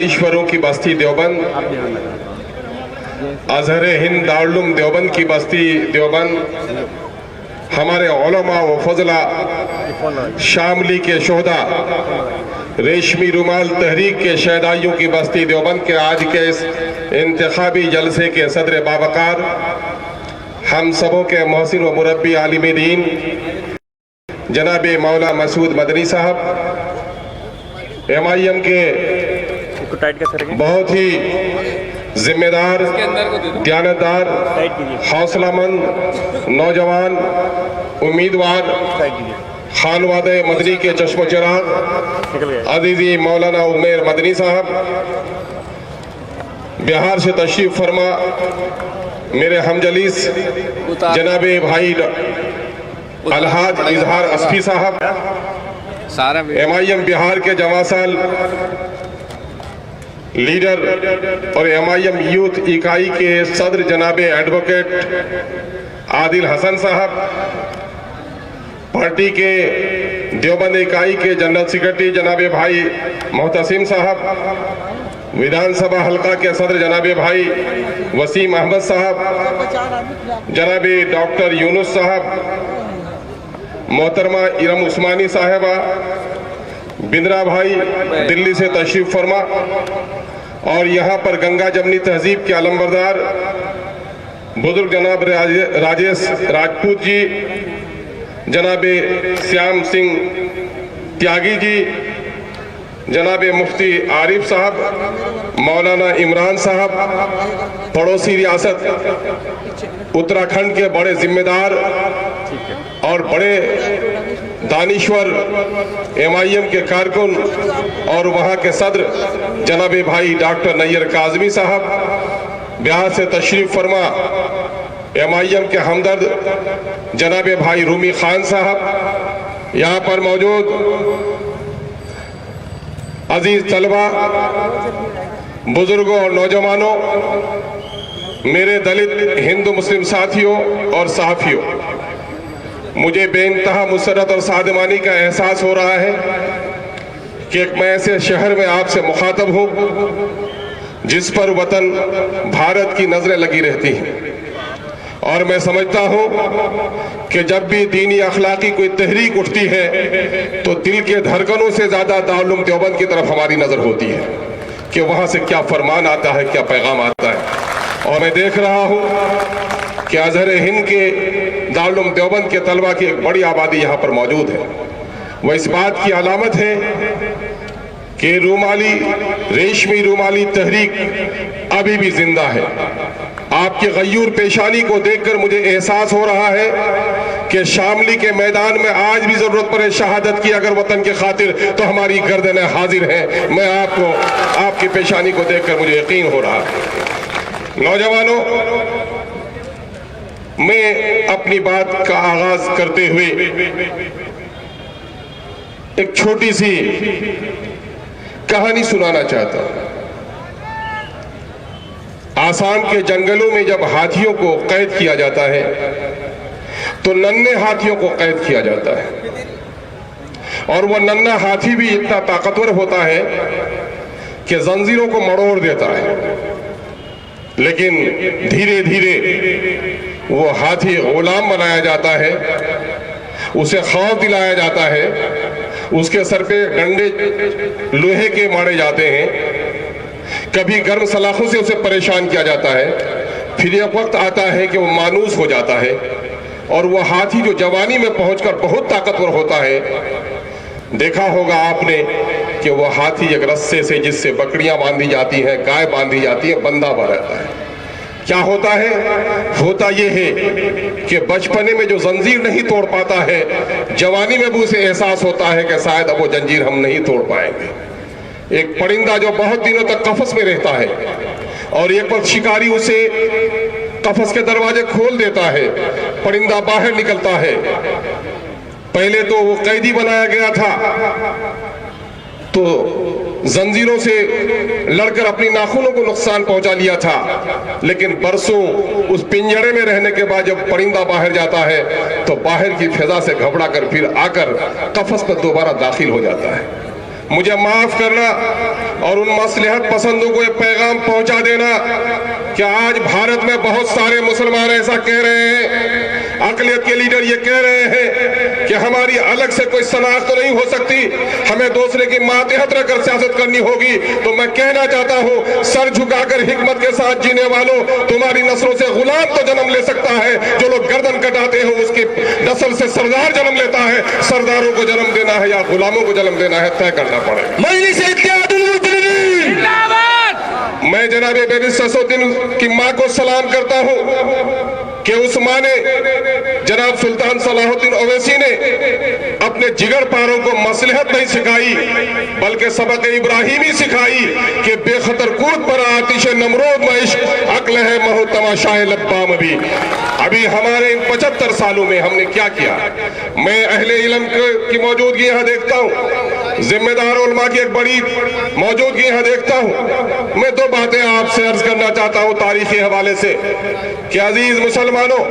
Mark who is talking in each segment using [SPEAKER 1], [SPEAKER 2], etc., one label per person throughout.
[SPEAKER 1] दानिश्वरों की बस्ती देवबंद, अजहर हिंद दारुल देवबंद की बस्ती देवबंद, हमारे उलमा व फजला शामली के शोहदा, रेशमी रुमाल तहरीक के शहदाइयों की बस्ती देवबंद के आज के इस इंतखाबी जलसे के सदर बावकार, हम सबों के मोहसिन व मुरब्बी आलिम दीन जनाब मौला मसूद मदनी साहब, MIM के बहुत ही जिम्मेदार, दयानतदार, हौसलामंद नौजवान उम्मीदवार, खानवादे मदनी के चश्मो चिराग अजीजी मौलाना उमेर मदनी साहब, बिहार से तशरीफ फरमा मेरे हमजलीस जनाबे भाई अलहाज इजहार अस्फी साहब, MIM बिहार के जवासाल लीडर और MIM यूथ इकाई के सदर जनाबे एडवोकेट आदिल हसन साहब, पार्टी के देवबंद इकाई के जनरल सेक्रेटरी जनाबे भाई मोहतसिम साहब, विधानसभा हल्का के सदर जनाबे भाई वसीम अहमद साहब, जनाबे डॉक्टर यूनुस साहब, मोहतरमा इरम उस्मानी साहिबा, बिंद्रा भाई दिल्ली से तशरीफ फरमा, और यहाँ पर गंगा जमनी तहजीब के अलमबरदार बुजुर्ग जनाब राजेश राजपूत जी, जनाबे श्याम सिंह त्यागी जी, जनाबे मुफ्ती आरिफ साहब, मौलाना इमरान साहब, पड़ोसी रियासत उत्तराखंड के बड़े जिम्मेदार और बड़े दानिश्वर MIM के कारकुन और वहाँ के सदर जनाबे भाई डॉक्टर नैयर काजमी साहब, बिहार से तशरीफ फरमा MIM के हमदर्द जनाबे भाई रूमी खान साहब, यहाँ पर मौजूद अजीज तलबा, बुजुर्गों और नौजवानों, मेरे दलित हिंदू मुस्लिम साथियों और सहाफियों, मुझे बेइंतहा मुसरत और सादमानी का एहसास हो रहा है कि मैं ऐसे शहर में आपसे मुखातब हूँ जिस पर वतन भारत की नजरें लगी रहती हैं, और मैं समझता हूँ कि जब भी दीनी अखलाकी कोई तहरीक उठती है तो दिल के धड़कनों से ज्यादा दारुल देवबंद की तरफ हमारी नजर होती है कि वहाँ से क्या फरमान आता है, क्या पैगाम आता है। और मैं देख रहा हूँ कि अजहर हिंद के दारुल देवबंद के तलबा की एक बड़ी आबादी यहाँ पर मौजूद है। वह इस बात की अलामत है कि रेशमी रुमाली तहरीक अभी भी जिंदा है। आपकी गयूर पेशानी को देखकर मुझे एहसास हो रहा है कि शामली के मैदान में आज भी जरूरत पड़े शहादत की अगर वतन के खातिर तो हमारी गर्दनें हाजिर हैं। मैं आपकी पेशानी को देखकर मुझे यकीन हो रहा है। नौजवानों, मैं अपनी बात का आगाज करते हुए एक छोटी सी कहानी सुनाना चाहता हूं। आसाम के जंगलों में जब हाथियों को कैद किया जाता है तो नन्हे हाथियों को कैद किया जाता है, और वह नन्हा हाथी भी इतना ताकतवर होता है कि जंजीरों को मरोड़ देता है। लेकिन धीरे धीरे वो हाथी गुलाम बनाया जाता है, उसे खौफ दिलाया जाता है, उसके सर पे डंडे लोहे के मारे जाते हैं, कभी गर्म सलाखों से उसे परेशान किया जाता है। फिर एक वक्त आता है कि वो मानूस हो जाता है, और वो हाथी जो जवानी में पहुंचकर बहुत ताकतवर होता है, देखा होगा आपने कि वो हाथी एक रस्से से जिससे बकरियां बांधी जाती हैं, गाय बांधी जाती है, बंधा हुआ रहता है। क्या होता है? होता यह है कि बचपने में जो जंजीर नहीं तोड़ पाता है, जवानी में भी उसे एहसास होता है कि शायद अब वो जंजीर हम नहीं तोड़ पाएंगे। एक परिंदा जो बहुत दिनों तक कफस में रहता है और एक वक्त शिकारी उसे कफस के दरवाजे खोल देता है, परिंदा बाहर निकलता है। पहले तो वो कैदी बनाया गया था तो जंजीरों से लड़कर अपनी नाखूनों को नुकसान पहुंचा लिया था, लेकिन बरसों उस पिंजरे में रहने के बाद जब परिंदा बाहर जाता है तो बाहर की फिजा से घबरा कर फिर आकर कफस में दोबारा दाखिल हो जाता है। मुझे माफ करना और उन मसलहत पसंदों को ये पैगाम पहुंचा देना कि आज भारत में बहुत सारे मुसलमान ऐसा कह रहे हैं, अक़लियत के लीडर ये कह रहे हैं कि हमारी अलग से कोई शनाख्त तो नहीं हो सकती, हमें दूसरे की मातहत रखकर सियासत करनी होगी। तो मैं कहना चाहता हूँ, सर झुकाकर हिकमत के साथ जीने वालों, तुम्हारी नस्लों से गुलाम तो जन्म ले सकता है, जो लोग गर्दन कटाते हो उसकी नस्ल से सरदार जन्म लेता है। सरदारों को जन्म देना है या गुलामों को जन्म देना है, तय करना पड़ेगा। मैं जनाब बैरिस्टर सैफुद्दीन की मां को सलाम करता हूं कि उस मां ने, जनाब सुल्तान सलाहुद्दीन ओवैसी ने अपने जिगर पारों को मसलहत नहीं सिखाई बल्कि सबक इब्राहिमी सिखाई कि बेखतर कूद पर आतिश नमरूद में इश्क अक्ल है महो तमाशाए लब्बाम भी। अभी हमारे इन 75 सालों में हमने क्या किया? मैं अहले इल्म की मौजूदगी यहाँ देखता हूँ, जिम्मेदार उलमा की एक बड़ी मौजूदगी यहाँ देखता हूँ। मैं दो बातें आपसे अर्ज करना चाहता हूँ तारीखी हवाले से कि अजीज मुसलमानों,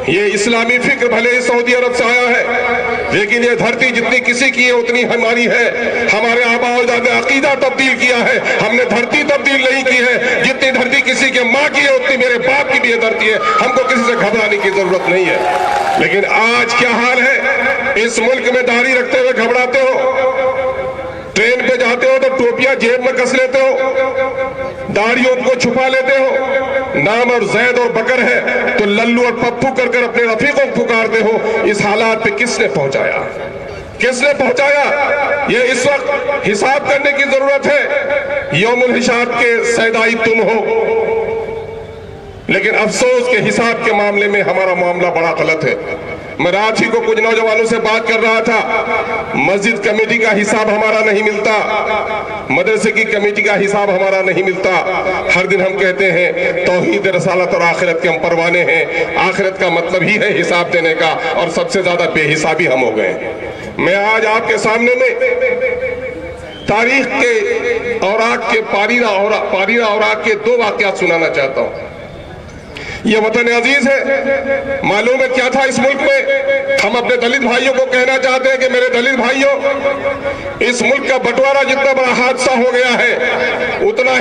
[SPEAKER 1] ये इस्लामी फिक्र भले ही सऊदी अरब से आया है, लेकिन ये धरती जितनी किसी की है उतनी हमारी है। हमारे आबा और अजदाद ने अकीदा तब्दील किया है, हमने धरती तब्दील नहीं की है। जितनी धरती किसी के माँ की है उतनी मेरे बाप की भी ये धरती है, हमको किसी से घबराने की जरूरत नहीं है। लेकिन आज क्या हाल है, इस मुल्क में दाढ़ी रखते हुए घबराते हो, ट्रेन पे जाते हो तो टोपियां जेब में कस लेते हो, दाढ़ियों को छुपा लेते हो, नाम और जैद और बकर है तो लल्लू और पप्पू कर कर अपने रफीकों को पुकारते हो। इस हालात पे किसने पहुंचाया? किसने पहुंचाया? ये इस वक्त हिसाब करने की जरूरत है। यौमुल हिसाब के सैदाई तुम हो, लेकिन अफसोस के हिसाब के मामले में हमारा मामला बड़ा गलत है। मैं रात ही को कुछ नौजवानों से बात कर रहा था, मस्जिद कमेटी का हिसाब हमारा नहीं मिलता, मदरसे की कमेटी का हिसाब हमारा नहीं मिलता। हर दिन हम कहते हैं तौहीद, रसालत और आखिरत के हम परवाने हैं। आखिरत का मतलब ही है हिसाब देने का, और सबसे ज्यादा बेहिसाबी हम हो गए। मैं आज आपके सामने में तारीख के औराक के पारीना औराक के दो वाकयात सुनाना चाहता हूँ। ये वतन अजीज है, मालूम है क्या था इस मुल्क में? हम अपने दलित भाइयों को कहना चाहते हैं कि मेरे दलित भाइयों, इस मुल्क का बंटवारा जितना बड़ा हादसा हो गया है, उतना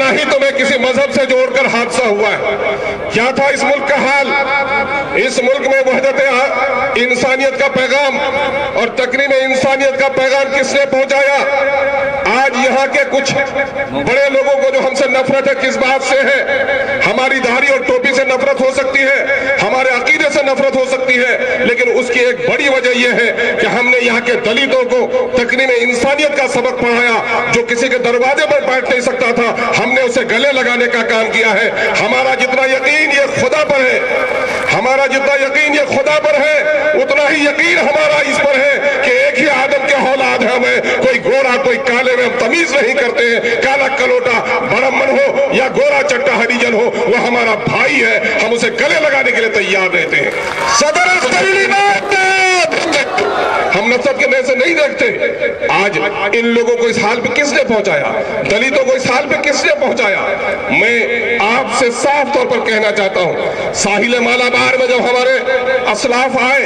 [SPEAKER 1] ही तुम्हें किसी मजहब से जोड़कर हादसा हुआ है। क्या था इस मुल्क का हाल? इस मुल्क में वहदत इंसानियत का पैगाम और तकरीम इंसानियत का पैगाम किसने पहुंचाया? आज यहाँ के कुछ बड़े लोगों को जो हमसे नफरत है, किस बात से है? हमारी दाढ़ी और टोपी से नफरत हो सकती है, हमारे अकीदे से नफरत हो सकती है, लेकिन उसकी एक बड़ी वजह यह है कि हमने यहाँ के दलितों को तकरीम इंसानियत का सबक पढ़ाया। जो किसी के दरवाजे पर बैठ नहीं सकता था, हमने उसे गले लगाने का काम किया है। हमारा जितना यकीन ये खुदा पर है, हमारा जितना यकीन ये खुदा पर है, उतना ही यकीन हमारा इस पर है कि एक ही आदम के औलाद है हमें। कोई गोरा कोई काले में हम तमीज नहीं करते हैं। काला कलोटा ब्राह्मण हो या गोरा चट्टा हरिजन हो, वो हमारा भाई है, हम उसे गले लगाने के लिए तैयार रहते हैं। सदर हम नफरत के नजर से नहीं देखते। आज इन लोगों को इस हाल पे किसने पहुंचाया? दलितों को इस हाल पे किसने पहुंचाया? मैं आपसे साफ तौर पर कहना चाहता हूं, साहिल मालाबार में जब हमारे असलाफ आए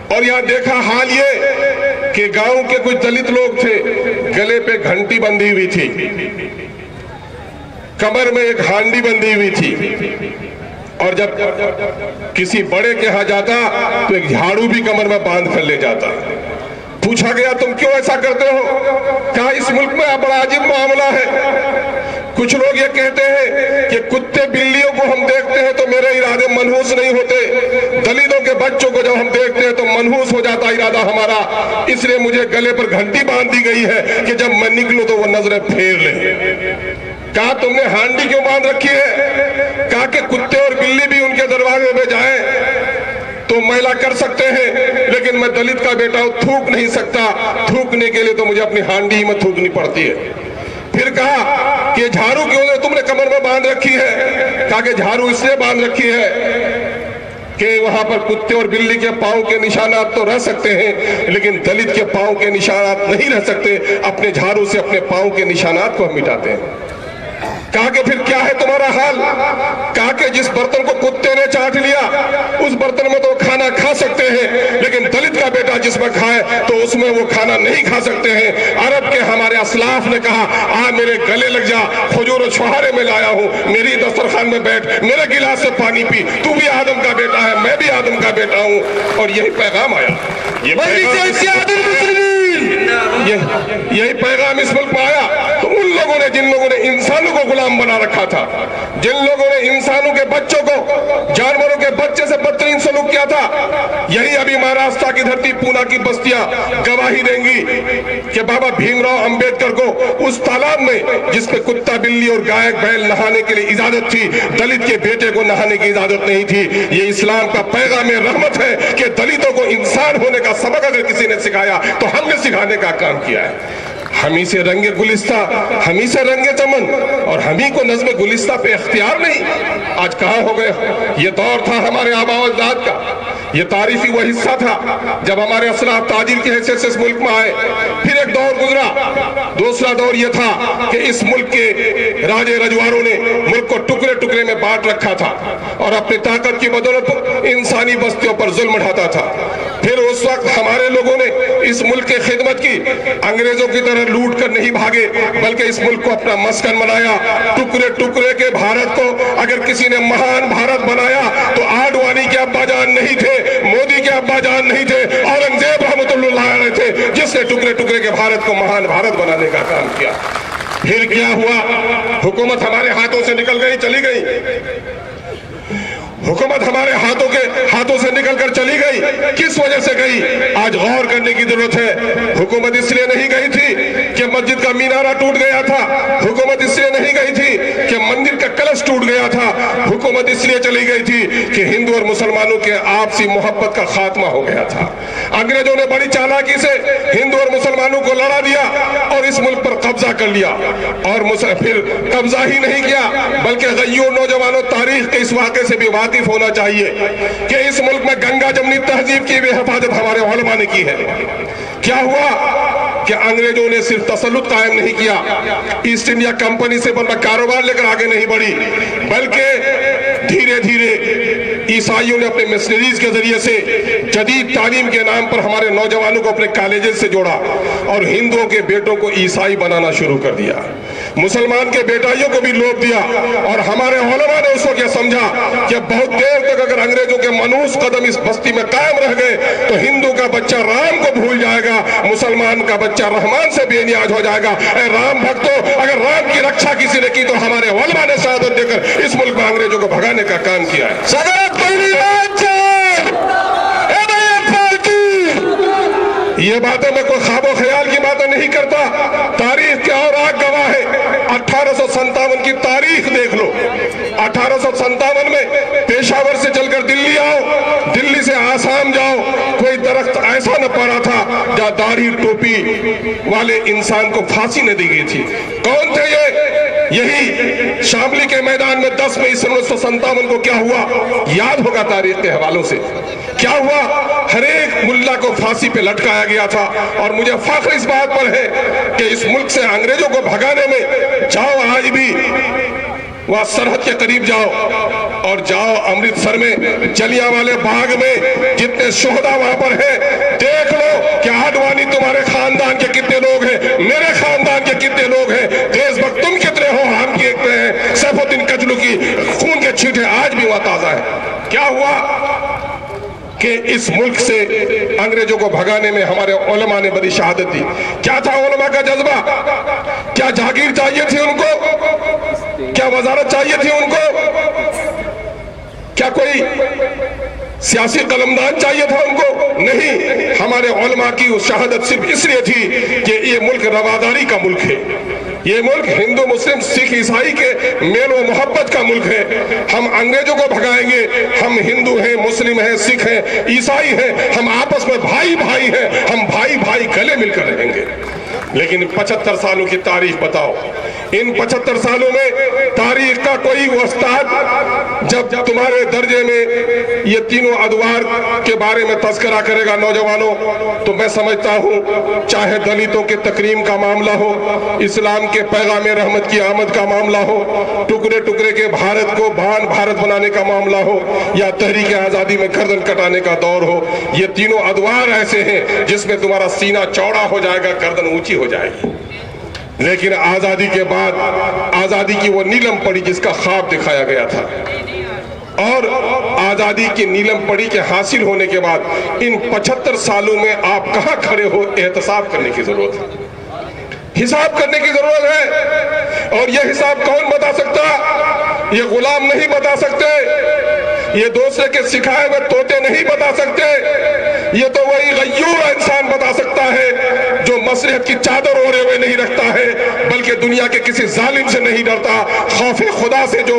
[SPEAKER 1] और यहां देखा हाल ये कि गांव के कुछ दलित लोग थे, गले पे घंटी बंधी हुई थी, कमर में एक हांडी बंधी हुई थी, और जब किसी बड़े के यहां जाता तो एक झाड़ू भी कमर में बांध कर ले जाता। पूछा गया तुम क्यों ऐसा करते हो? कहा इस मुल्क में बड़ा अजीब मामला है। कुछ लोग ये कहते हैं कि कुत्ते बिल्लियों को हम देखते हैं तो मेरे इरादे मनहूस नहीं होते, दलितों के बच्चों को जब हम देखते हैं तो मनहूस हो जाता इरादा हमारा, इसलिए मुझे गले पर घंटी बांध दी गई है कि जब मैं निकलूं तो वो नजरें फेर ले। कहा तुमने हांडी क्यों बांध रखी है? कहा कि कुत्ते और बिल्ली भी उनके दरवाजे में जाए तो मैला कर सकते हैं, लेकिन मैं दलित का बेटा हूं, थूक नहीं सकता, थूकने के लिए तो मुझे अपनी हांडी में थूकनी पड़ती है। फिर कहा कि झाड़ू क्यों तुमने कमर में बांध रखी है? कहा कि झाड़ू इसलिए बांध रखी है कि वहां पर कुत्ते और बिल्ली के पांव के निशानात तो रह सकते हैं, लेकिन दलित के पांव के निशानात नहीं रह सकते। अपने झाड़ू से अपने पांव के निशानात को हम मिटाते हैं। कहा कि फिर क्या है तुम्हारा हाल? कहा कि जिस बर्तन को कुत्ते ने चाट लिया उस बर्तन में तो खाना खा सकते हैं, लेकिन दलित का बेटा जिसमें खाए तो उसमें वो खाना नहीं खा सकते हैं। अरब के हमारे असलाफ ने कहा आ मेरे गले लग जा, खजूर छुहारे में लाया हूं, मेरी दस्तरखान में बैठ, मेरे गिलास से पानी पी, तू भी आदम का बेटा है, मैं भी आदम का बेटा हूं। और यही पैगाम आया, यही पैगाम इस मुल्क में आया। तो उन लोगों ने, जिन लोगों ने इंसानों को गुलाम बना रखा था, जिन लोगों ने इंसानों के बच्चों को जानवरों के बच्चे से बदतरीन सलूक किया था, यही अभी महाराष्ट्र की धरती, पूना की बस्तियां गवाही देंगी कि बाबा भीमराव अंबेडकर को उस तालाब में जिसपे कुत्ता बिल्ली और गाय बैल नहाने के लिए इजाजत थी, दलित के बेटे को नहाने की इजाजत नहीं थी। ये इस्लाम का पैगाम रहमत है कि दलितों को इंसान होने का सबक अगर किसी ने सिखाया तो हमने सिखाने का काम किया है। हम ही से रंगे गुलिस्ता, हम ही से रंगे चमन, और हम ही को नज़्म गुलिस्ता पे इख्तियार नहीं। आज कहाँ हो गए? ये दौर था हमारे आबाओ अजदाद का, ये तारीखी वो हिस्सा था जब हमारे असलाफ ताजिर की हैसियत से इस मुल्क में आए। फिर एक दौर गुजरा, दूसरा दौर ये था कि इस मुल्क के राजे रजवारों ने मुल्क को टुकड़े टुकड़े में बांट रखा था और अपनी ताकत की बदौलत इंसानी बस्तियों पर जुल्म ढाता था। फिर उस वक्त हमारे लोगों ने इस मुल्क की खिदमत की, अंग्रेजों की तरह लूट कर नहीं भागे, बल्कि इस मुल्क को अपना मस्कन बनाया। टुकड़े टुकड़े के भारत को अगर किसी ने महान भारत बनाया तो आडवाणी के अब्बाजान नहीं थे, मोदी के अब्बाजान नहीं थे, औरंगजेब रहमतुल्लाह अलैह थे, जिसने टुकड़े टुकड़े के भारत को महान भारत बनाने का काम किया। फिर क्या हुआ? हुकूमत हमारे हाथों से निकल गई, चली गई। हुकूमत हमारे हाथों से निकलकर चली गई। किस वजह से गई? आज गौर करने की जरूरत है। हुकूमत इसलिए नहीं गई थी कि मस्जिद का मीनारा टूट गया था, हुकूमत इसलिए नहीं गई थी कि मंदिर का कलश टूट गया था, हुकूमत इसलिए चली गई थी कि हिंदू और मुसलमानों के आपसी मोहब्बत का खात्मा हो गया था। अंग्रेजों ने बड़ी चालाकी से हिंदू और मुसलमानों को लड़ा दिया और इस मुल्क पर कब्जा कर लिया। और फिर कब्जा ही नहीं किया, बल्कि गय्यूर नौजवानों, तारीख के इस वाक़े से भी वाकिफ होना चाहिए कि इस मुल्क में गंगा जमनी तहजीब की भी हिफाजत हमारे उलमा ने की है। क्या हुआ कि अंग्रेजों ने सिर्फ तसल्लुत कायम नहीं किया, ईस्ट इंडिया कंपनी से अपना कारोबार लेकर आगे नहीं बढ़ी, बल्कि धीरे धीरे ईसाइयों ने अपने मिशनरीज के जरिए से जदीद तालीम के नाम पर हमारे नौजवानों को अपने कॉलेजेस से जोड़ा और हिंदुओं के बेटों को ईसाई बनाना शुरू कर दिया, मुसलमान के बेटाइयों को भी लोभ दिया। और हमारे उलमा ने उसको क्या समझा कि बहुत देर तक अगर अंग्रेजों के मनूस कदम इस बस्ती में कायम रह गए तो हिंदू का बच्चा राम को भूल जाएगा, मुसलमान का बच्चा रहमान से बेनियाज हो जाएगा। राम भक्तों, अगर राम की रक्षा किसी ने की तो हमारे उलमा ने शहादत देकर इस मुल्क में अंग्रेजों को भगाने का काम किया है। ये बातें मैं कोई ख्वाबो ख्याल की बातें नहीं करता, तारीख क्या और आग गवाह है। 1857 की तारीख देख लो। 1857 में पेशावर से चलकर दिल्ली आओ, दिल्ली से आसाम जाओ, कोई दरख्त ऐसा न पड़ा था जहां दाढ़ी टोपी वाले इंसान को फांसी न दी गई थी। कौन थे ये? यही शामली के मैदान में 10 मई 1957 को क्या हुआ याद होगा तारीख के हवालों से। क्या हुआ? हर एक मुल्ला को फांसी पे लटकाया गया था। और मुझे फख्र इस बात पर है कि इस मुल्क से अंग्रेजों को भगाने में जाओ, आज भी वहां सरहद के करीब जाओ और जाओ अमृतसर में जलियांवाले बाग में जितने शोहदा वहां पर है, देख लो कि आडवाणी तुम्हारे खानदान के कितने लोग हैं, मेरे खानदान के कितने लोग हैं, देशभक्त तुम कितने हो, हम कितने हैं। सैफुद्दीन कजलू की खून के छींटे आज भी वहां ताजा है। क्या हुआ कि इस मुल्क से अंग्रेजों को भगाने में हमारे उलमा ने बड़ी शहादत दी। क्या था उलमा का जज्बा? क्या जागीर चाहिए थी उनको? क्या वजारत चाहिए थी उनको? क्या कोई सियासी कलमदान चाहिए था उनको? नहीं, हमारे उलमा की उस शहादत सिर्फ इसलिए थी कि ये मुल्क रवादारी का मुल्क है, ये मुल्क हिंदू मुस्लिम सिख ईसाई के मेल व मोहब्बत का मुल्क है। हम अंग्रेजों को भगाएंगे, हम हिंदू हैं, मुस्लिम हैं, सिख हैं, ईसाई हैं, हम आपस में भाई भाई हैं, हम भाई भाई गले मिलकर रहेंगे। लेकिन 75 सालों की तारीख बताओ। इन 75 सालों में तारीख का कोई उस्ताद जब तुम्हारे दर्जे में ये तीनों अदवार के बारे में तस्करा करेगा नौजवानों, तो मैं समझता हूँ चाहे दलितों के तकरीम का मामला हो, इस्लाम के पैगाम रहमत की आमद का मामला हो, टुकड़े टुकड़े के भारत को भारत बनाने का मामला हो, या तहरीक आजादी में गर्दन कटाने का दौर हो, ये तीनों अदवार ऐसे हैं जिसमें तुम्हारा सीना चौड़ा हो जाएगा, गर्दन ऊंची हो जाएगी। लेकिन आजादी के बाद आजादी की वो नीलम पड़ी जिसका ख्वाब दिखाया गया था, और आजादी की नीलम पड़ी के हासिल होने के बाद इन 75 सालों में आप कहां खड़े हो, एहतसाब करने की जरूरत है, हिसाब करने की जरूरत है। और यह हिसाब कौन बता सकता? ये गुलाम नहीं बता सकते, ये दूसरे के सिखाए हुए तोते नहीं बता सकते, ये तो वही गय्यूर इंसान बता सकता है जो मसलहत की चादर ओढ़े हुए नहीं रखता है, बल्कि दुनिया के किसी जालिम से नहीं डरता, खौफे खुदा से जो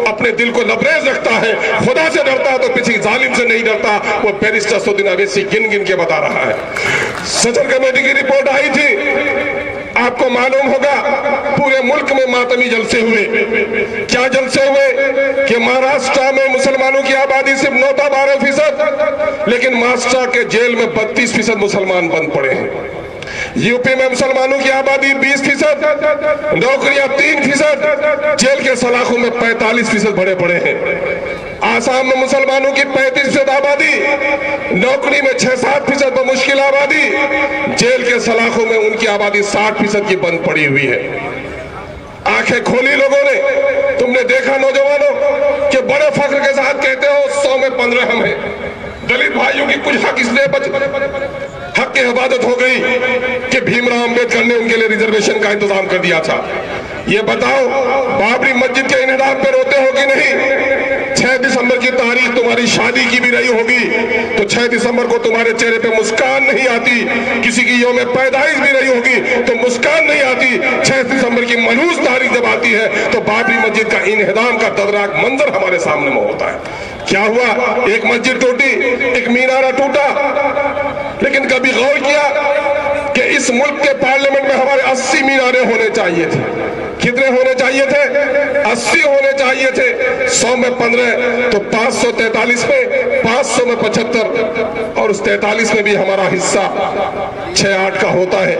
[SPEAKER 1] अपने दिल को लबरेज रखता है, खुदा से डरता है तो किसी जालिम से नहीं डरता। वो बैरिस्टर असदुद्दीन अवैसी गिन गिन के बता रहा है। सदर कमेटी की रिपोर्ट आई थी, आपको मालूम होगा पूरे मुल्क में मातमी जलसे हुए। क्या जलसे हुए कि महाराष्ट्र में मुसलमानों की आबादी सिर्फ 9-12%, लेकिन महाराष्ट्र के जेल में 32% मुसलमान बंद पड़े हैं। यूपी में मुसलमानों की आबादी 20%, नौकरियां 3%, जेल के सलाखों में 45% भरे पड़े हैं। आसाम में मुसलमानों की 35% आबादी, नौकरी में 6-7% बमुश्किल आबादी, जेल के सलाखों में उनकी आबादी 60% की बंद पड़ी हुई है। आंखें खोली लोगों ने, तुमने देखा नौजवानों कि बड़े फख्र के साथ कहते हो 100 में 15 हम हैं। दलित भाइयों की कुछ हक इसलिए हक की हिफाजत हो गई कि भीमराव अंबेडकर ने उनके लिए रिजर्वेशन का इंतजाम कर दिया था। ये बताओ बाबरी मस्जिद के इन्हदाम पे रोते हो कि नहीं? 6 दिसंबर की तारीख तुम्हारी शादी की भी रही होगी तो 6 दिसंबर को तुम्हारे चेहरे पे मुस्कान नहीं आती, किसी की यौम पैदाइश भी रही होगी तो मुस्कान नहीं आती। 6 दिसंबर की मनहूस तारीख जब आती है तो बाबरी मस्जिद का इन्हदाम का दर्दनाक मंजर हमारे सामने में होता है। क्या हुआ? एक मस्जिद टूटी, एक मीनारा टूटा, लेकिन कभी गौर किया कि इस मुल्क के पार्लियामेंट में हमारे 80 मीनारे होने चाहिए थे। कितने होने चाहिए थे? 80 होने चाहिए थे। 100 में 15 तो 543 में, 500 में 75, और उस 43 में भी हमारा हिस्सा 6-8 का होता है,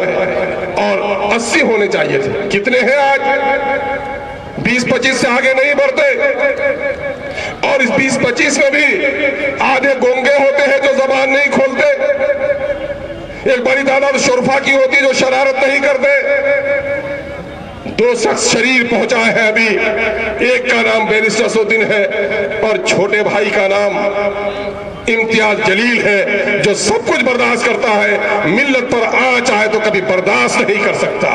[SPEAKER 1] और 80 होने चाहिए थे। कितने हैं आज? 20-25 से आगे नहीं बढ़ते, और इस 20-25 में भी आधे गोंगे होते हैं जो जबान नहीं खोलते, एक बड़ी तादाद शुरफा की होती है जो शरारत नहीं करते। 2 शख्स शरीर पहुंचाए हैं अभी, एक का नाम बैरिस्टर असदुद्दीन है और छोटे भाई का नाम इम्तियाज जलील है, जो सब कुछ बर्दाश्त करता है, मिल्लत पर आंच आए तो कभी बर्दाश्त नहीं कर सकता।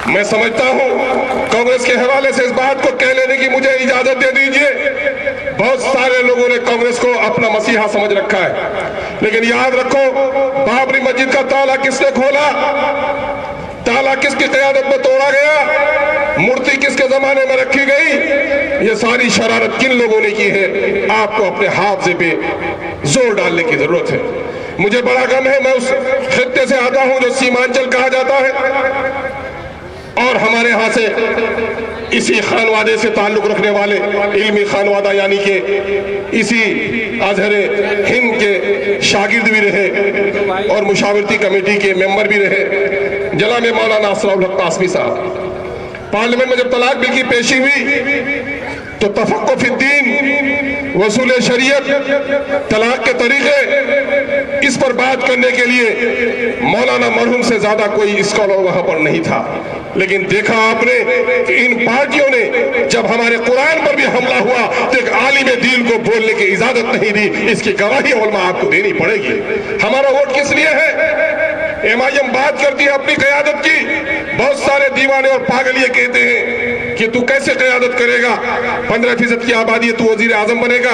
[SPEAKER 1] मैं समझता हूं कांग्रेस के हवाले से इस बात को कह लेने की मुझे इजाजत दे दीजिए। बहुत सारे लोगों ने कांग्रेस को अपना मसीहा समझ रखा है, लेकिन याद रखो बाबरी मस्जिद का ताला किसने खोला? ताला किसकी क़यादत में तोड़ा गया? मूर्ति किसके जमाने में रखी गई? ये सारी शरारत किन लोगों ने की है? आपको अपने हाफजे पे जोर डालने की जरूरत है। मुझे बड़ा गम है, मैं उस खित्ते से आता हूं जो सीमांचल कहा जाता है, और हमारे यहाँ से इसी खानवादे से ताल्लुक रखने वाले इल्मी खानवादा यानी कि इसी अजहर हिंद के शागिर्द भी रहे और मुशावरती कमेटी के मेंबर भी रहे, जनाब मौलाना असराउल हक कासमी साहब। पार्लियामेंट में जब तलाक बिल की पेशी हुई तो तफक्कुह फिद्दीन, वसूल शरीयत, तलाक के तरीके, इस पर बात करने के लिए मौलाना मरहूम से ज्यादा कोई स्कॉलर वहां पर नहीं था। लेकिन देखा आपने कि इन पार्टियों ने जब हमारे कुरान पर भी हमला हुआ तो एक आलिम दीन को बोलने की इजाजत नहीं दी। इसकी गवाही उलमा आपको देनी पड़ेगी। हमारा वोट किस लिए है? एमआईएम बात करती है अपनी क़यादत की। बहुत सारे दीवाने और पागल ये कहते हैं कि तू कैसे क़यादत करेगा? 15% की आबादी है, तू वजीर आजम बनेगा।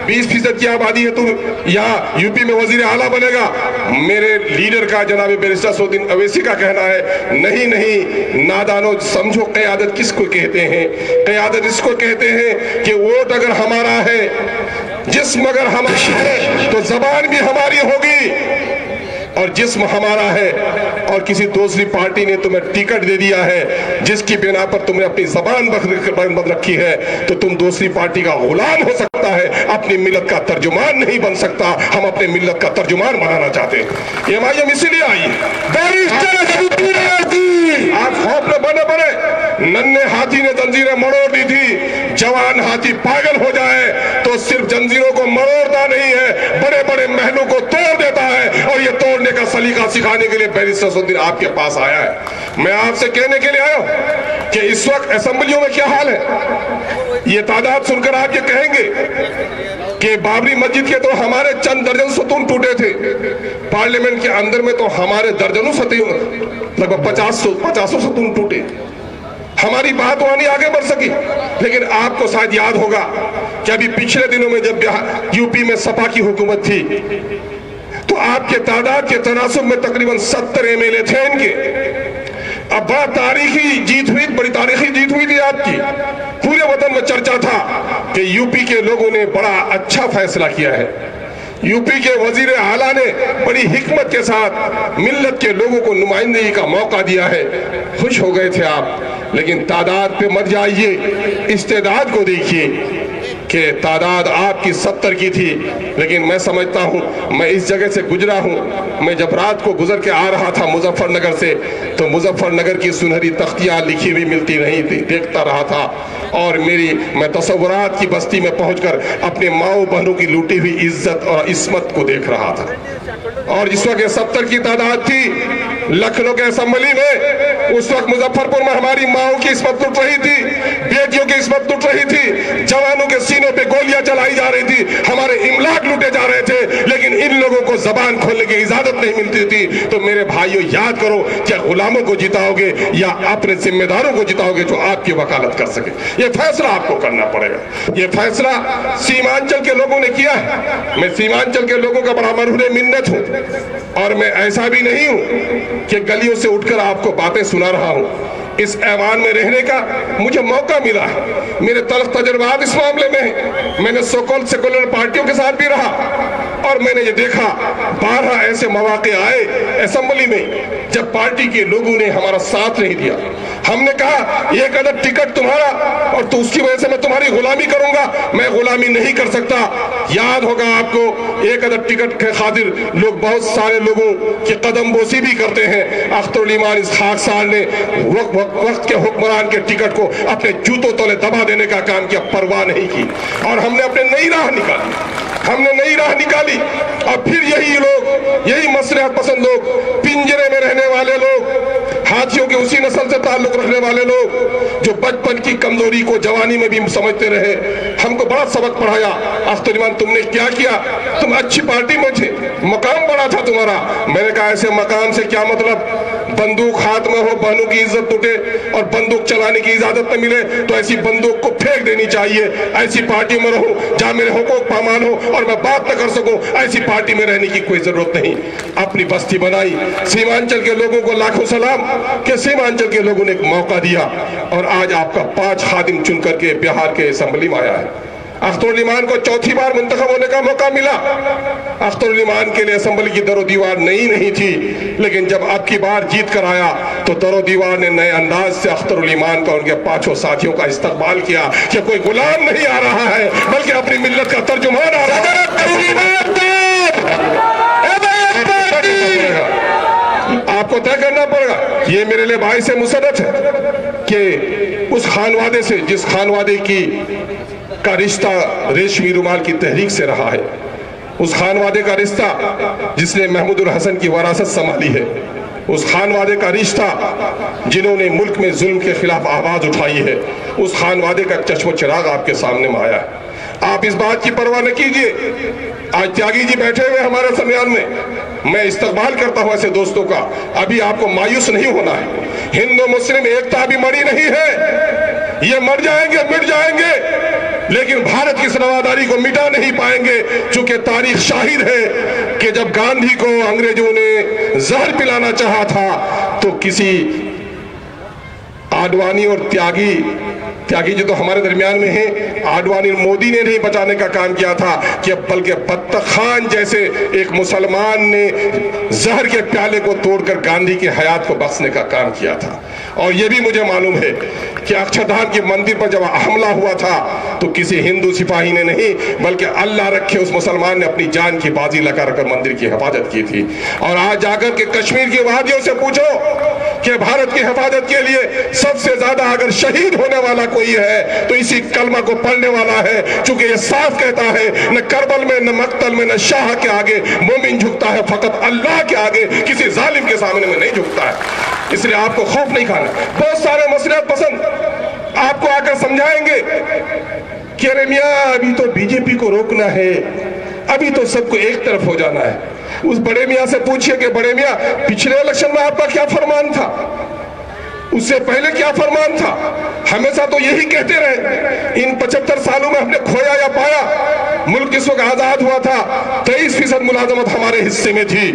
[SPEAKER 1] 20% की आबादी है, तू यहाँ यूपी में वजीर आला बनेगा। मेरे लीडर का जनाब बैरिस्टर असदुद्दीन अवैसी का कहना है, नहीं नहीं नादानो, समझो क़यादत किसको कहते हैं? क़यादत इसको कहते हैं कि वोट अगर हमारा है, जिस्म अगर हमारा है, तो जबान भी हमारी होगी और जिस्म हमारा है, और किसी दूसरी पार्टी ने तुम्हें टिकट दे दिया है जिसकी बिना पर तुमने अपनी जबान बंद रखी है, तो तुम दूसरी पार्टी का गुलाम हो सकता है, अपनी मिल्लत का तर्जुमान नहीं बन सकता। हम अपने मिल्लत का तर्जुमान बनाना चाहते हैं। एमआईएम इसीलिए आई। आप खौफ में बने पड़े। नन्हे हाथी ने जंजीरें मरोड़ दी थी, जवान हाथी पागल हो जाए तो सिर्फ जंजीरों को मरोड़ता नहीं है, बड़े बड़े महलों को तोड़ देता है। और ये तोड़ने का सलीका सिखाने के लिए बैरिस्टर असदुद्दीन आपके पास आया है। मैं आपसे कहने के लिए आया हूं कि इस वक्त असेंबलियों में क्या हाल है। ये तादाद सुनकर आप ये कहेंगे कि बाबरी मस्जिद के तो हमारे चंद दर्जन सतून टूटे थे, पार्लियामेंट के अंदर में तो हमारे दर्जनों सतून, लगभग 50 सतून टूटे। हमारी बात वहां नहीं आगे बढ़ सकी। लेकिन आपको शायद याद होगा कि अभी पिछले दिनों में जब यूपी में सपा की हुकूमत थी तो आपके तादाद के तनासुब में तकरीबन 70 एमएलए थे इनके। अब बड़ा तारीखी जीत हुई, बड़ी तारीखी जीत हुई थी आपकी। पूरे वतन में चर्चा था कि यूपी के लोगों ने बड़ा अच्छा फैसला किया है। यूपी के वजीर आला ने बड़ी हिकमत के साथ मिल्लत के लोगों को नुमाइंदगी का मौका दिया है। खुश हो गए थे आप। लेकिन तादाद पे मत जाइए, इस्तेदाद को देखिए कि तादाद आपकी 70 की थी। लेकिन मैं समझता हूं, मैं इस जगह से गुजरा हूं। मैं जब रात को गुजर के आ रहा था मुजफ्फरनगर से, तो मुजफ्फरनगर की सुनहरी तख्तियां लिखी हुई मिलती नहीं थी, देखता रहा था। और मैं तसव्वुरात की बस्ती में पहुंचकर अपने माओ बहनों की लूटी हुई इज्जत और इस्मत को देख रहा था। और जिस वक्त 70 की तादाद थी लखनऊ के असेंबली में, उस वक्त मुजफ्फरपुर में हमारी माओ की इस्मत लुट रही थी, बेटियों की इस्मत लुट रही थी, जवानों के सीनों पे गोलियां चलाई जा रही थी, हमारे इमलाक लूटे जा रहे थे। लेकिन इन लोगों को जबान खोलने की इजाजत नहीं मिलती थी। तो मेरे भाइयों, याद करो, क्या गुलामों को जिताओगे या अपने जिम्मेदारों को जिताओगे जो आपकी वकालत कर सके। ये फैसला आपको करना पड़ेगा। ये फैसला सीमांचल के लोगों ने किया है। मैं सीमांचल के लोगों का बड़ा मरहूर मिन्नत हूं। और मैं ऐसा भी नहीं हूं कि गलियों से उठकर आपको बातें सुना रहा हूं। इस ऐवान में रहने का मुझे मौका मिला है। मेरे तल्ख तजुर्बात इस मामले में है। मैंने सोकॉल्ड सेकुलर पार्टियों के साथ भी रहा और मैंने ये देखा 12 ऐसे मौके आए असेंबली में जब पार्टी के लोगों ने हमारा साथ नहीं दिया। हमने कहा एक अदद टिकट तुम्हारा और तो उसकी वजह से मैं तुम्हारी गुलामी करूंगा। मैं गुलामी नहीं कर सकता। याद होगा आपको, एक अदद टिकट के खातिर लोग, बहुत सारे लोगों की कदम बोसी भी करते हैं। अख्तरुल ईमान इसहाक साहब ने वक्त के हुक्मरान के टिकट को अपने जूतों तले दबा देने का काम किया, परवाह नहीं की। और हमने अपने नई राह निकाली। और फिर यही लोग, यही मसलहत पसंद लोग, पिंजरे में रहने वाले लोग, हाथियों के उसी नस्ल से ताल्लुक रखने वाले लोग, जो बचपन की कमजोरी को जवानी में भी समझते रहे, हमको बड़ा सबक पढ़ाया। अख्तर ईमान, तुमने क्या किया? तुम अच्छी पार्टी में थे, मकाम बड़ा था तुम्हारा। मैंने कहा ऐसे मकाम से क्या मतलब? बंदूक हाथ में हो, बहनों की इज्जत टूटे और बंदूक चलाने की इजाजत न मिले तो ऐसी बंदूक को फेंक देनी चाहिए। ऐसी पार्टी में रहूं जहां मेरे हुकूक पामान हो और मैं बात न कर सकूं, ऐसी पार्टी में रहने की कोई जरूरत नहीं। अपनी बस्ती बनाई। सीमांचल के लोगों को लाखों सलाम कि सीमांचल के लोगों ने एक मौका दिया और आज आपका 5 खादिम चुन करके बिहार के असेंबली में आया है। अख्तरुल ईमान को चौथी बार मुंतखब होने का मौका मिला। अख्तरुल ईमान के लिए असेंबली की दरो दीवार नहीं थी, लेकिन जब अब की बार जीत कर आया तो दरो दीवार ने नए अंदाज से अख्तरुल ईमान का, उनके 5 साथियों का इस्तकबाल किया कि कोई गुलाम नहीं आ रहा है बल्कि अपनी मिल्लत का तर्जुमान आ रहा है। आपको तय करना पड़ेगा। ये मेरे लिए भाई से मुसरत है कि उस खानवादे से, जिस खानवादे का रिश्ता रेशमी रुमाल की तहरीक से रहा है, उस खानवादे का रिश्ता जिसने महमूदुल हसन की वरासत संभाली है, उस खानवादे का रिश्ता जिन्होंने मुल्क में जुल्म के खिलाफ आवाज उठाई है, उस खानवादे का चश्मो चिराग आपके सामने में आया है। आप इस बात की परवाह न कीजिए। आज त्यागी जी बैठे हुए हमारे सम्मेलन में, मैं इस्तकबाल करता हूं ऐसे दोस्तों का। अभी आपको मायूस नहीं होना है। हिंदू मुस्लिम एकता भी मरी नहीं है। ये मर जाएंगे, मिट जाएंगे, लेकिन भारत की सरवादारी को मिटा नहीं पाएंगे। चूंकि तारीख शाहिद है कि जब गांधी को अंग्रेजों ने जहर पिलाना चाहा था तो किसी आडवाणी और त्यागी जी तो हमारे दरमियान में है। आडवाणी मोदी ने नहीं बचाने का काम किया था कि बल्कि बत्तख खान जैसे एक मुसलमान ने जहर के प्याले को तोड़कर गांधी की हयात को बख्शने का काम किया था। और यह भी मुझे मालूम है कि अक्षरधाम के मंदिर पर जब हमला हुआ था तो किसी हिंदू सिपाही ने नहीं बल्कि अल्लाह रखे उस मुसलमान ने अपनी जान की बाजी लगा कर मंदिर की हिफाजत की थी। और आज जाकर के कश्मीर की वादियों से पूछो कि भारत की हिफाजत के लिए सबसे ज्यादा अगर शहीद होने वाला कोई है तो इसी कलमा को पढ़ने वाला है, चूंकि ये साफ कहता है न करबल में न मक्तल में न शाह के आगे मोमिन झुकता है, फकत अल्लाह के आगे किसी जालिम के सामने में नहीं झुकता है। इसलिए आपको खौफ नहीं खाना। बहुत सारे मसलियत पसंद आपको आकर समझाएंगे कि अरे मियां अभी तो बीजेपी को रोकना है, अभी तो सबको एक तरफ हो जाना है। उस बड़े मियां से पूछिए कि बड़े मियां पिछले इलेक्शन में आपका क्या फरमान था, उससे पहले क्या फरमान था? हमेशा तो यही कहते रहे। इन 75 सालों में हमने खोया या पाया? मुल्क जिस वक्त आजाद हुआ था 23% मुलाजमत हमारे हिस्से में थी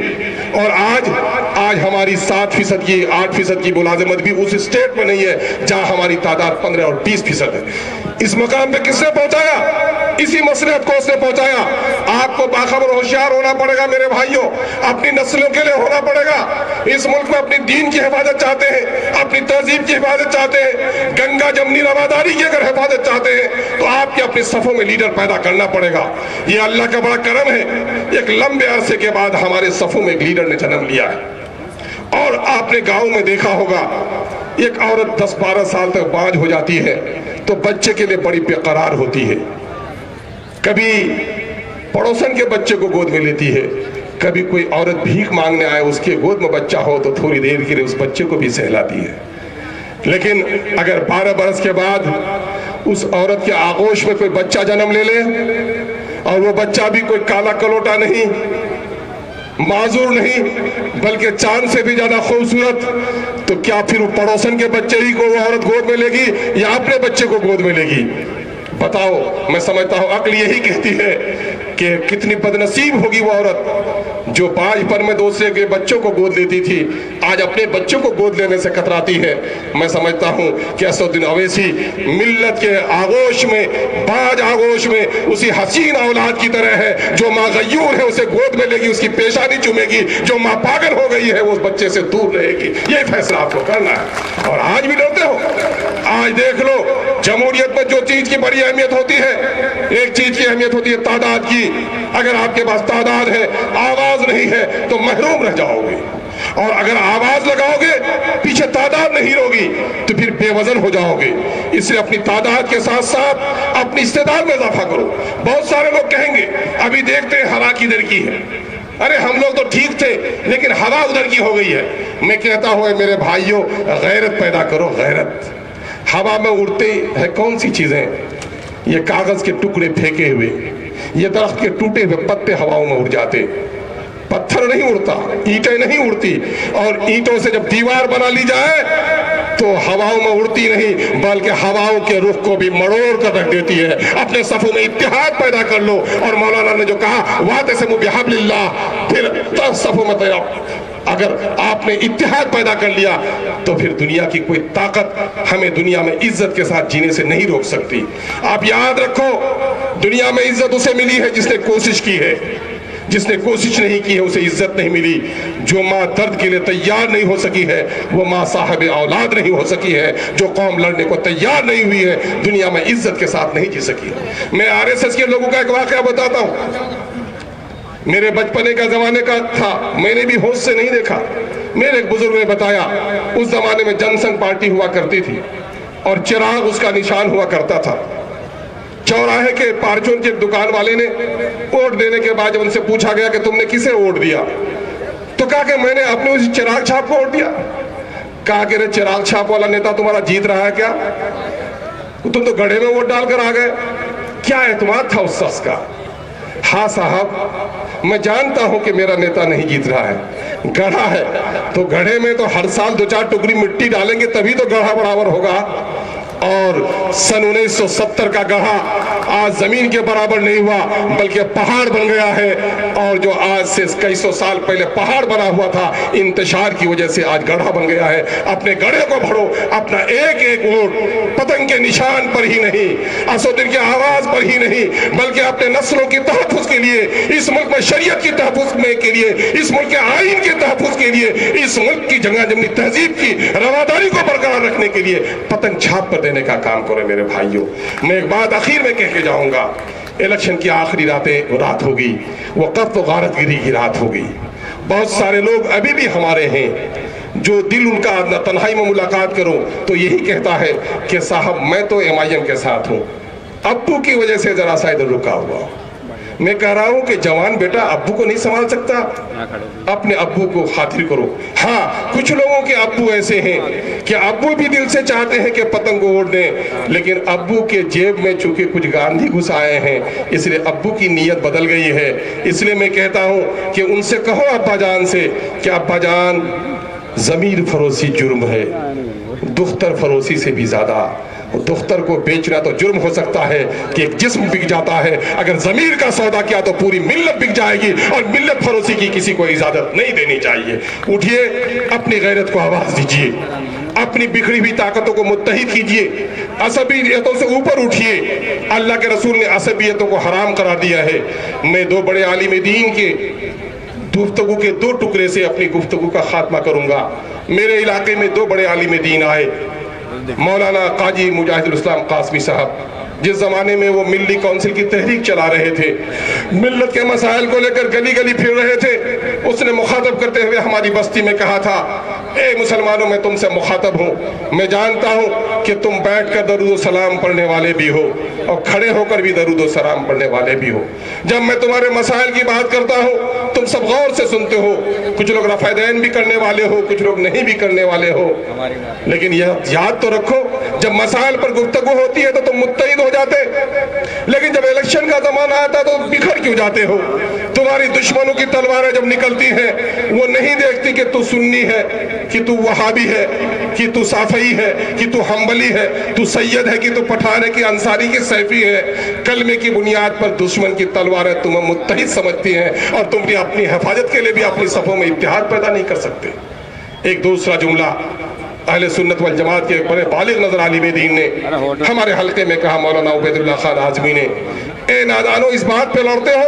[SPEAKER 1] और आज हमारी 7% की 8% की मुलाजमत भी उस स्टेट में नहीं है जहां हमारी तादाद 15 और 20% है। इस मकाम पे किसने पहुंचाया? इसी मसलियत को उसने पहुंचाया। आपको बाखबर होशियार होना पड़ेगा मेरे भाइयों, अपनी नस्लों के लिए होना पड़ेगा। इस मुल्क में अपनी दीन की हिफाजत चाहते हैं, अपनी तहजीब की हिफाजत चाहते हैं, गंगा जमनी रवादारी की अगर हिफाजत चाहते हैं तो आपके अपने सफों में लीडर पैदा करना पड़ेगा। ये अल्लाह का बड़ा करम है, एक लंबे अरसे के बाद हमारे सफों में एक लीडर ने जन्म लिया है। और आपने गांव में देखा होगा एक औरत 10-12 साल तक बांझ हो जाती है तो बच्चे के लिए बड़ी बेकरार होती है। कभी पड़ोसन के बच्चे को गोद में लेती है, कभी कोई औरत भीख मांगने आए उसके गोद में बच्चा हो तो थोड़ी देर के लिए उस बच्चे को भी सहलाती है। लेकिन अगर 12 बरस के बाद उस औरत के आगोश में कोई बच्चा जन्म ले ले और वो बच्चा भी कोई काला कलोटा नहीं, माजूर नहीं, बल्कि चांद से भी ज्यादा खूबसूरत, तो क्या फिर वो पड़ोसन के बच्चे ही को वो औरत गोद में लेगी या अपने बच्चे को गोद में लेगी? बताओ। मैं समझता हूं अक्ल यही कहती है कि कितनी बदनसीब होगी वो औरत जो बाजपन में दूसरे के बच्चों को गोद लेती थी, आज अपने बच्चों को गोद लेने से कतराती है। मैं समझता हूं कि असदुद्दीन अवैसी मिल्लत के आगोश में, बाज आगोश में उसी हसीन औलाद की तरह है जो माँ गयूर है उसे गोद में लेगी, उसकी पेशानी चूमेगी, जो माँ पागल हो गई है वो उस बच्चे से दूर रहेगी। यही फैसला आपको करना है। और आज भी डरते हो? आज देख लो जमहूरियत में जो चीज की बड़ी अहमियत होती है, एक चीज की अहमियत होती है तादाद की। अगर आपके पास तादाद है, आवाज नहीं है तो महरूम रह जाओगे, और अगर आवाज लगाओगे पीछे तादाद नहीं होगी तो फिर बेवजन हो जाओगे। इसलिए अपनी तादाद के साथ साथ अपनी इस्तेदाद में इजाफा करो। बहुत सारे लोग कहेंगे अभी देखते हैं हवा किधर की है, अरे हम लोग तो ठीक थे लेकिन हवा उधर की हो गई है। मैं कहता हूं मेरे भाइयों, गैरत पैदा करो, गैरत। हवा में उड़ते हैं कौन सी चीजें? ये कागज के टुकड़े फेंके हुए, ये दरख्त के टूटे हुए पत्ते हवाओं में उड़ जाते, पत्थर नहीं उड़ता, ईंटें नहीं उड़ती। और ईंटों से जब दीवार बना ली जाए तो हवाओं में उड़ती नहीं बल्कि हवाओं के रुख को भी मरोड़ कर रख देती है। अपने सफों में इत्तेहाद पैदा कर लो। और मौलाना ने जो कहा वातसिमू बिहब्लिल्लाह, फिर 10 सफों में तैयार। अगर आपने इत्तेहाद पैदा कर लिया तो फिर दुनिया की कोई ताकत हमें दुनिया में इज्जत के साथ जीने से नहीं रोक सकती। आप याद रखो, दुनिया में इज्जत उसे मिली है जिसने कोशिश की है, जिसने कोशिश नहीं की है उसे इज्जत नहीं मिली। जो माँ दर्द के लिए तैयार नहीं हो सकी है वो माँ साहब औलाद नहीं हो सकी है। जो कौम लड़ने को तैयार नहीं हुई है दुनिया में इज्जत के साथ नहीं जी सकी। मैं आरएसएस के लोगों का एक वाकया बताता हूँ। मेरे बचपने का जमाने का था, मैंने भी होश से नहीं देखा। मेरे एक बुजुर्ग ने बताया उस जमाने में जनसंघ पार्टी हुआ करती थी और चिराग उसका निशान हुआ करता था। चौराहे के पारचून के दुकान वाले ने वोट देने के बाद जब उनसे पूछा गया कि तुमने किसे वोट दिया, तो कहा कि मैंने अपने उस चिराग छाप को वोट दिया। कहा कि रे चिराग छाप वाला नेता तुम्हारा जीत रहा है क्या? तुम तो गड्ढे में वोट डालकर आ गए। क्या एतमाद था उस शख्स का? हाँ साहब, मैं जानता हूं कि मेरा नेता नहीं जीत रहा है, गढ़ा है तो गढ़े में तो हर साल 2-4 टुकड़ी मिट्टी डालेंगे तभी तो गढ़ा बराबर होगा। और सन 1970 का गढ़ा आज जमीन के बराबर नहीं हुआ बल्कि पहाड़ बन गया है। और जो आज से कई सौ साल पहले पहाड़ बना हुआ था, इंतशार की वजह से आज गढ़ा बन गया है। अपने गढ़े को भरो, अपना एक एक वोट पतंग के निशान पर ही नहीं, असुद्दीन की आवाज पर ही नहीं, बल्कि अपने नस्लों की तहफ़्फ़ुज़ के लिए, इस मुल्क में शरीयत की तहफ़्फ़ुज़ के लिए, इस मुल्क के आईन के तहफ़्फ़ुज़ के लिए, इस मुल्क की जंगा जमनी तहजीब की रवादारी को बरकरार रखने के लिए पतंग छाप कर देने का काम करो मेरे भाइयों। मैं एक बात आखिर में कह के जाऊंगा, इलेक्शन की आखिरी रात होगी, वो कत्ल गारतगिरी की रात होगी। बहुत सारे लोग अभी भी हमारे हैं जो दिल उनका न तन्हाई में मुलाकात करो तो यही कहता है कि साहब मैं तो MIM के साथ हूँ, अब्बू की वजह से जरा सा इधर रुका हुआ। मैं कह रहा हूं कि जवान बेटा अब्बू को नहीं संभाल सकता, अपने अब्बू को खातिर करो। हाँ, कुछ लोगों के अब्बू ऐसे हैं कि अब्बू भी दिल से चाहते हैं कि पतंग को वोट दें, लेकिन अब्बू के जेब में चूंकि कुछ गांधी घुस आए हैं, इसलिए अब्बू की नीयत बदल गई है। इसलिए मैं कहता हूं कि उनसे कहो अब्बा जान से कि अब्बा जान, जमीर फरोशी जुर्म है, दुख्तर फरोशी से भी ज्यादा। दुख्तर को बेचना तो जुर्म हो सकता है कि एक जिस्म बिक जाता है, अगर जमीर का सौदा किया तो पूरी मिल्लत बिक जाएगी, और मिल्लत फरोशी की किसी को इजाजत नहीं देनी चाहिए। उठिए, अपनी गैरत को आवाज दीजिए, अपनी बिखरी हुई ताकतों को मुत्तहिद कीजिए, असबियतों से ऊपर उठिए। अल्लाह के रसूल ने असबियतों को हराम करार दिया है। मैं दो बड़े आलिम दीन के गुफ्तगू के दो टुकड़े से अपनी गुफ्तगू का खात्मा करूंगा। मेरे इलाके में दो बड़े आलिम दीन आए, मौलाना काजी मुजाहिदुल इस्लाम कासमी साहब, जिस जमाने में वो मिल्ली काउंसिल की तहरीक चला रहे थे, मिल्लत के मसाइल को लेकर गली गली फिर रहे थे। उसने मुखातब करते हुए हमारी बस्ती में कहा था, ए मुसलमानों, मैं तुमसे मुखातब हूँ, मैं जानता हूँ कि तुम बैठकर दरूद सलाम पढ़ने वाले भी हो और खड़े होकर भी दरूद सलाम पढ़ने वाले भी हो। जब मैं तुम्हारे मसाइल की बात करता हूँ तुम सब गौर से सुनते हो, कुछ लोग रफ़ादैन भी करने वाले हो, कुछ लोग नहीं भी करने वाले हो, लेकिन यह याद तो रखो, जब मसाइल पर गुफ्तगू होती है तो तुम मुत्तहिद हो जाते, लेकिन जब इलेक्शन का जमाना आता तो बिखर क्यों जाते हो। तुम्हारी दुश्मनों की तलवारें जब निकलती हैं, वो नहीं देखती कि तू सुन्नी है, कि तू वहाबी है, कि तू साफई है, कि तू हम्बली है, तू सैयद है, कि तू पठान है, कि अंसारी, की सैफी है। कलमे की बुनियाद पर दुश्मन की तलवारें तुम्हें मुत्तहिद समझती हैं और तुम भी अपनी हिफाजत के लिए भी अपनी सफ़ों में इत्तेहाद पैदा नहीं कर सकते। एक दूसरा जुमला अहले सुन्नत वल जमात के एक बड़े बालिग नजर आलिम दीन ने हमारे हल्के में कहा, मौलाना उबैदुल्लाह खान आजमी ने, ए नादानो, इस बात पे लड़ते हो,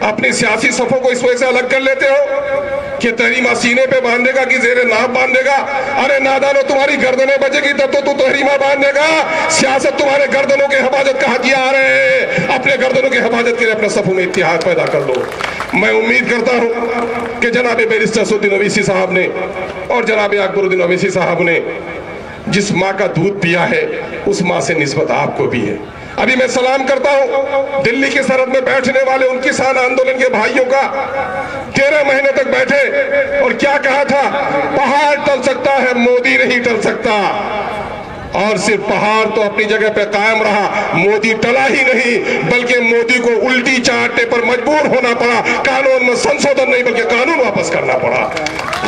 [SPEAKER 1] अपनी सियासी सफ़ों को इस वजह से अलग कर लेते हो कि तहरीमा सीने पे बांधेगा कि जेरे नाप बांधेगा। अरे नादानो, तुम्हारी गर्दनें बचेगी तब तो तू तहरीमा बांधेगा। सियासत तुम्हारे गर्दनों के हिफाजत का हथियार है। अपने गर्दनों की हिफाजत के लिए अपने सफ़ों में इत्तेहाद पैदा कर लो। मैं उम्मीद करता हूँ कि जनाब बैरिस्टर असदुद्दीन ओवैसी साहब ने और जनाब अकबरुद्दीन ओवैसी साहब ने जिस माँ का दूध पिया है, उस माँ से निस्बत आपको भी है। अभी मैं सलाम करता हूँ दिल्ली की सरहद में बैठने वाले उन किसान आंदोलन के भाइयों का। 13 महीने तक बैठे और क्या कहा था, पहाड़ टल सकता है, मोदी नहीं टल सकता। और सिर्फ पहाड़ तो अपनी जगह पे कायम रहा, मोदी टला ही नहीं, बल्कि मोदी को उल्टी चाटने पर मजबूर होना पड़ा। कानून में संशोधन नहीं बल्कि कानून वापस करना पड़ा।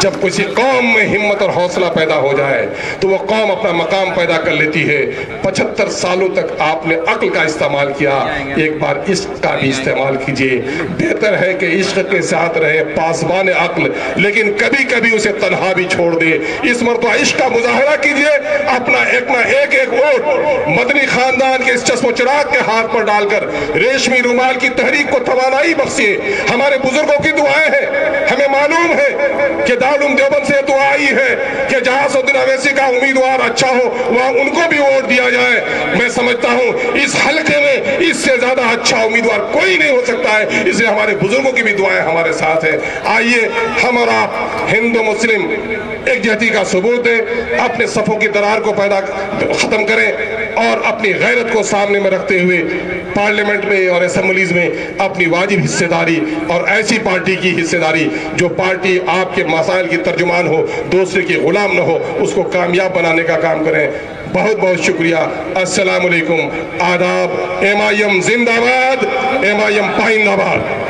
[SPEAKER 1] जब किसी कौम में हिम्मत और हौसला पैदा हो जाए तो वो कौम अपना मकाम पैदा कर लेती है। 75 सालों तक आपने अक्ल का इस्तेमाल किया, एक बार इश्क का भी इस्तेमाल कीजिए। बेहतर है कि इश्क के साथ रहे पासबान अक्ल, लेकिन कभी कभी उसे तन्हा भी छोड़ दे। इस मरतबा इश्क का मुजाहरा कीजिए, अपना एक एक वोट मदनी खानदान के इस चश्मो चिराग के हाथ पर डालकर रेशमी रुमाल की तहरीक को तवानाई बख्शिए। हमारे बुजुर्गों की दुआएं हैं, हमें मालूम है कि दारुल देवबंद से दुआ आई है कि जहां असदुद्दीन ओवैसी का उम्मीदवार अच्छा हो वहां उनको भी वोट दिया जाए। मैं समझता हूं इस हल्के में इससे ज्यादा अच्छा उम्मीदवार कोई नहीं हो सकता है, इसलिए हमारे बुजुर्गों की भी दुआएं हमारे साथ है। आइए हम और आप हिंदू मुस्लिम एकजहती का सबूत दें, अपने सफों की दरार को पैदा खत्म करें और अपनी गैरत को सामने में रखते हुए पार्लियामेंट में और असेंबलीज में अपनी वाजिब हिस्सेदारी और ऐसी पार्टी की हिस्सेदारी जो पार्टी आपके मसाइल की तर्जुमान हो, दूसरे की गुलाम न हो, उसको कामयाब बनाने का काम करें। बहुत बहुत शुक्रिया। अस्सलाम वालेकुम, आदाब। MIM जिंदाबाद, MIM पाइंदाबाद।